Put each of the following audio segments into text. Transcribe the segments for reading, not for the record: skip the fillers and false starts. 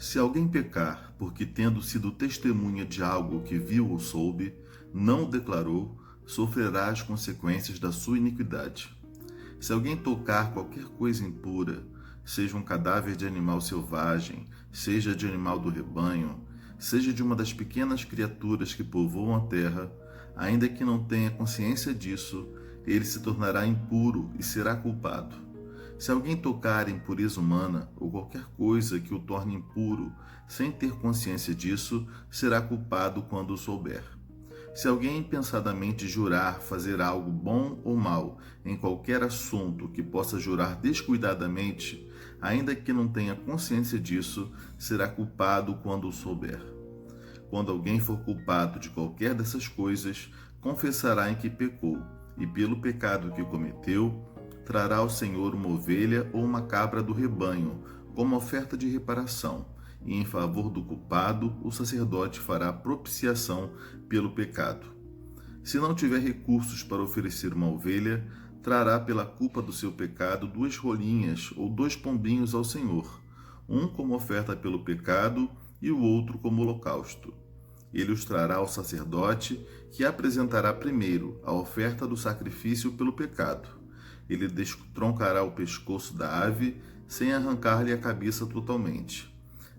Se alguém pecar, porque tendo sido testemunha de algo que viu ou soube, não o declarou, sofrerá as consequências da sua iniquidade. Se alguém tocar qualquer coisa impura, seja um cadáver de animal selvagem, seja de animal do rebanho, seja de uma das pequenas criaturas que povoam a terra, ainda que não tenha consciência disso, ele se tornará impuro e será culpado. Se alguém tocar em impureza humana ou qualquer coisa que o torne impuro, sem ter consciência disso, será culpado quando o souber. Se alguém impensadamente jurar fazer algo bom ou mal em qualquer assunto que possa jurar descuidadamente, ainda que não tenha consciência disso, será culpado quando o souber. Quando alguém for culpado de qualquer dessas coisas, confessará em que pecou, e pelo pecado que cometeu, trará ao Senhor uma ovelha ou uma cabra do rebanho, como oferta de reparação, e em favor do culpado, o sacerdote fará propiciação pelo pecado. Se não tiver recursos para oferecer uma ovelha, trará pela culpa do seu pecado 2 rolinhas ou 2 pombinhos ao Senhor, um como oferta pelo pecado e o outro como holocausto. Ele os trará ao sacerdote, que apresentará primeiro a oferta do sacrifício pelo pecado. Ele destroncará o pescoço da ave, sem arrancar-lhe a cabeça totalmente.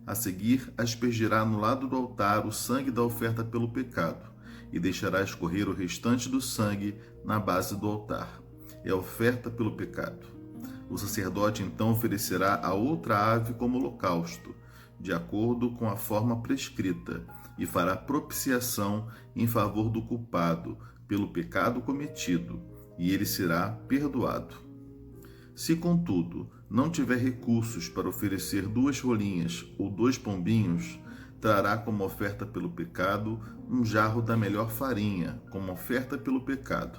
A seguir, aspergirá no lado do altar o sangue da oferta pelo pecado, e deixará escorrer o restante do sangue na base do altar. É a oferta pelo pecado. O sacerdote então oferecerá a outra ave como holocausto, de acordo com a forma prescrita, e fará propiciação em favor do culpado pelo pecado cometido, e ele será perdoado. Se, contudo, não tiver recursos para oferecer 2 rolinhas ou 2 pombinhos, trará como oferta pelo pecado um jarro da melhor farinha, como oferta pelo pecado.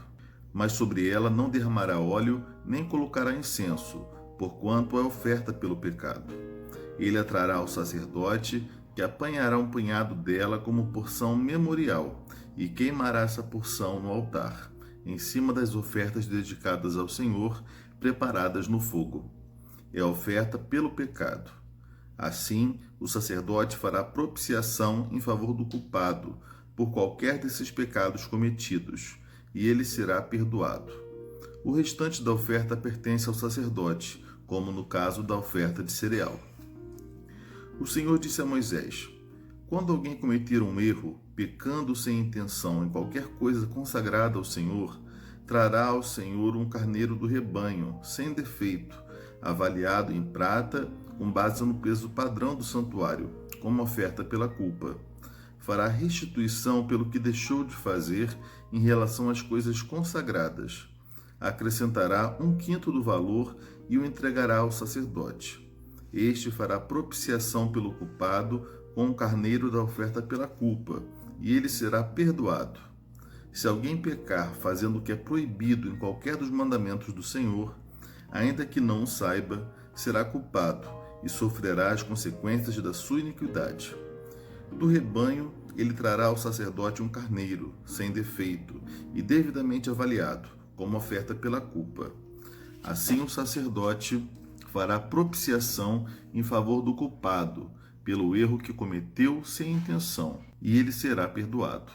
Mas sobre ela não derramará óleo, nem colocará incenso, porquanto é oferta pelo pecado. Ele a trará ao sacerdote, que apanhará um punhado dela como porção memorial, e queimará essa porção no altar, em cima das ofertas dedicadas ao Senhor, preparadas no fogo. É a oferta pelo pecado. Assim, o sacerdote fará propiciação em favor do culpado, por qualquer desses pecados cometidos, e ele será perdoado. O restante da oferta pertence ao sacerdote, como no caso da oferta de cereal. O Senhor disse a Moisés: quando alguém cometer um erro, pecando sem intenção em qualquer coisa consagrada ao Senhor, trará ao Senhor um carneiro do rebanho, sem defeito, avaliado em prata, com base no peso padrão do santuário, como oferta pela culpa. Fará restituição pelo que deixou de fazer em relação às coisas consagradas. Acrescentará 1/5 do valor e o entregará ao sacerdote. Este fará propiciação pelo culpado com o carneiro da oferta pela culpa, e ele será perdoado. Se alguém pecar fazendo o que é proibido em qualquer dos mandamentos do Senhor, ainda que não o saiba, será culpado e sofrerá as consequências da sua iniquidade. Do rebanho, ele trará ao sacerdote um carneiro, sem defeito e devidamente avaliado, como oferta pela culpa. Assim o sacerdote fará propiciação em favor do culpado, pelo erro que cometeu sem intenção, e ele será perdoado.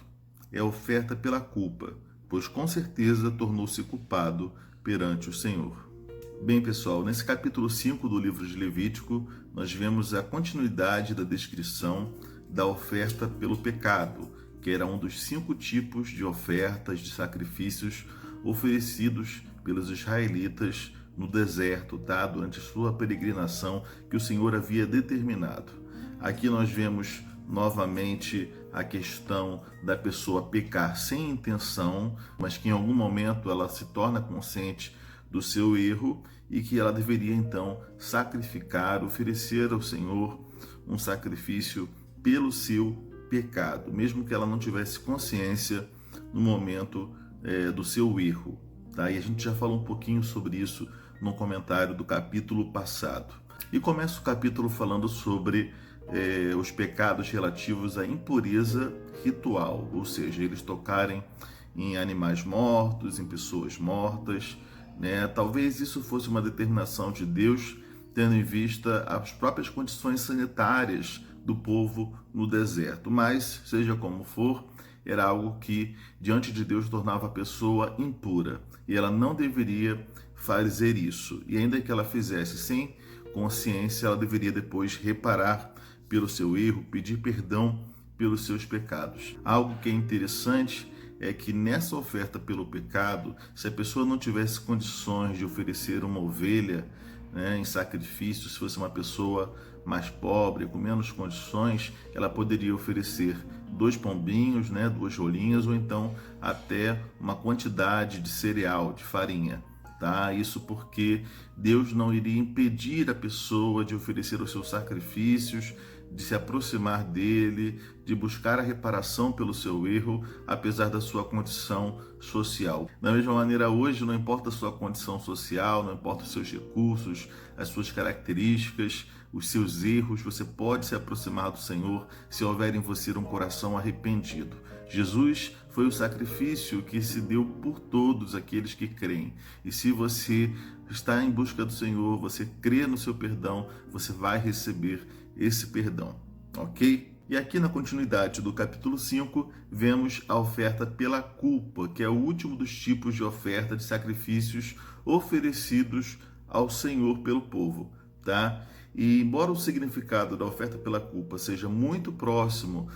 É oferta pela culpa, pois com certeza tornou-se culpado perante o Senhor. Bem, pessoal, nesse capítulo 5 do livro de Levítico, nós vemos a continuidade da descrição da oferta pelo pecado, que era um dos 5 tipos de ofertas, de sacrifícios oferecidos pelos israelitas no deserto, durante sua peregrinação que o Senhor havia determinado. Aqui nós vemos novamente a questão da pessoa pecar sem intenção, mas que em algum momento ela se torna consciente do seu erro e que ela deveria então sacrificar, oferecer ao Senhor um sacrifício pelo seu pecado, mesmo que ela não tivesse consciência no momento do seu erro. E a gente já falou um pouquinho sobre isso no comentário do capítulo passado. E começa o capítulo falando sobre os pecados relativos à impureza ritual, ou seja, eles tocarem em animais mortos, em pessoas mortas, né? Talvez isso fosse uma determinação de Deus tendo em vista as próprias condições sanitárias do povo no deserto. Mas, seja como for, era algo que, diante de Deus, tornava a pessoa impura. E ela não deveria fazer isso. E ainda que ela fizesse sem consciência, ela deveria depois reparar pelo seu erro, pedir perdão pelos seus pecados. Algo que é interessante é que nessa oferta pelo pecado, se a pessoa não tivesse condições de oferecer uma ovelha, né, em sacrifício, se fosse uma pessoa mais pobre, com menos condições, ela poderia oferecer 2 pombinhos, né, 2 rolinhas, ou então até uma quantidade de cereal, de farinha. Tá? Isso porque Deus não iria impedir a pessoa de oferecer os seus sacrifícios, de se aproximar dele, de buscar a reparação pelo seu erro, apesar da sua condição social. Da mesma maneira, hoje, não importa a sua condição social, não importa os seus recursos, as suas características, os seus erros, você pode se aproximar do Senhor se houver em você um coração arrependido. Jesus foi o sacrifício que se deu por todos aqueles que creem. E se você está em busca do Senhor, você crê no seu perdão, você vai receber esse perdão, ok? E aqui na continuidade do capítulo 5, vemos a oferta pela culpa, que é o último dos tipos de oferta de sacrifícios oferecidos ao Senhor pelo povo, tá? E embora o significado da oferta pela culpa seja muito próximo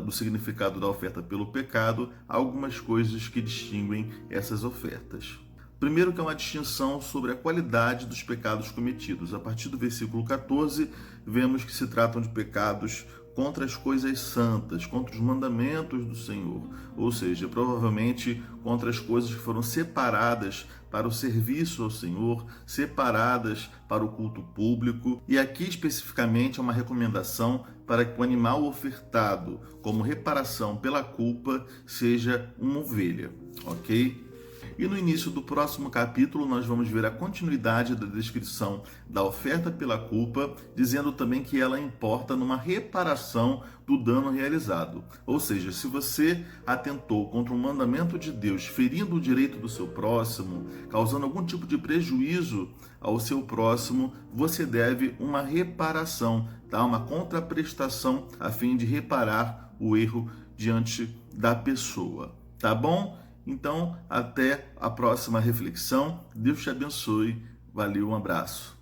do significado da oferta pelo pecado, há algumas coisas que distinguem essas ofertas. Primeiro, que é uma distinção sobre a qualidade dos pecados cometidos. A partir do versículo 14, vemos que se tratam de pecados contra as coisas santas, contra os mandamentos do Senhor, ou seja, provavelmente contra as coisas que foram separadas para o serviço ao Senhor, separadas para o culto público. E aqui especificamente é uma recomendação para que o animal ofertado como reparação pela culpa seja uma ovelha, ok? E no início do próximo capítulo nós vamos ver a continuidade da descrição da oferta pela culpa, dizendo também que ela importa numa reparação do dano realizado. Ou seja, se você atentou contra um mandamento de Deus, ferindo o direito do seu próximo, causando algum tipo de prejuízo ao seu próximo, você deve uma reparação, tá? Uma contraprestação a fim de reparar o erro diante da pessoa. Tá bom? Então, até a próxima reflexão. Deus te abençoe. Valeu, um abraço.